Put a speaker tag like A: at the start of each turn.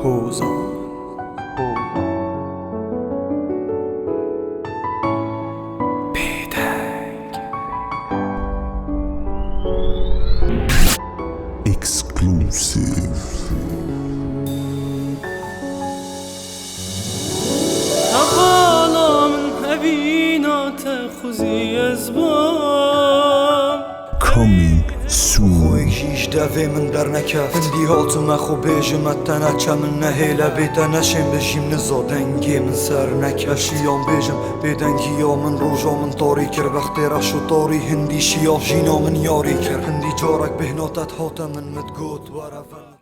A: هوزان بیدنگ
B: Exclusive.
A: تقالا من هبینات خوزی از بام
B: Coming soon.
C: خویش دوی من در نکفت اندی هاتم اخو بیجم اتنا چه من نهیله بیتا نشیم بجیم نزادنگی من سر نکشیام بیجم بیدنگی یا من روژا من طاری کر وقتی رخشو طاری هندی شیا جینا من یاری کر هندی جارک بهناتت هاتم من مدگوت ورفن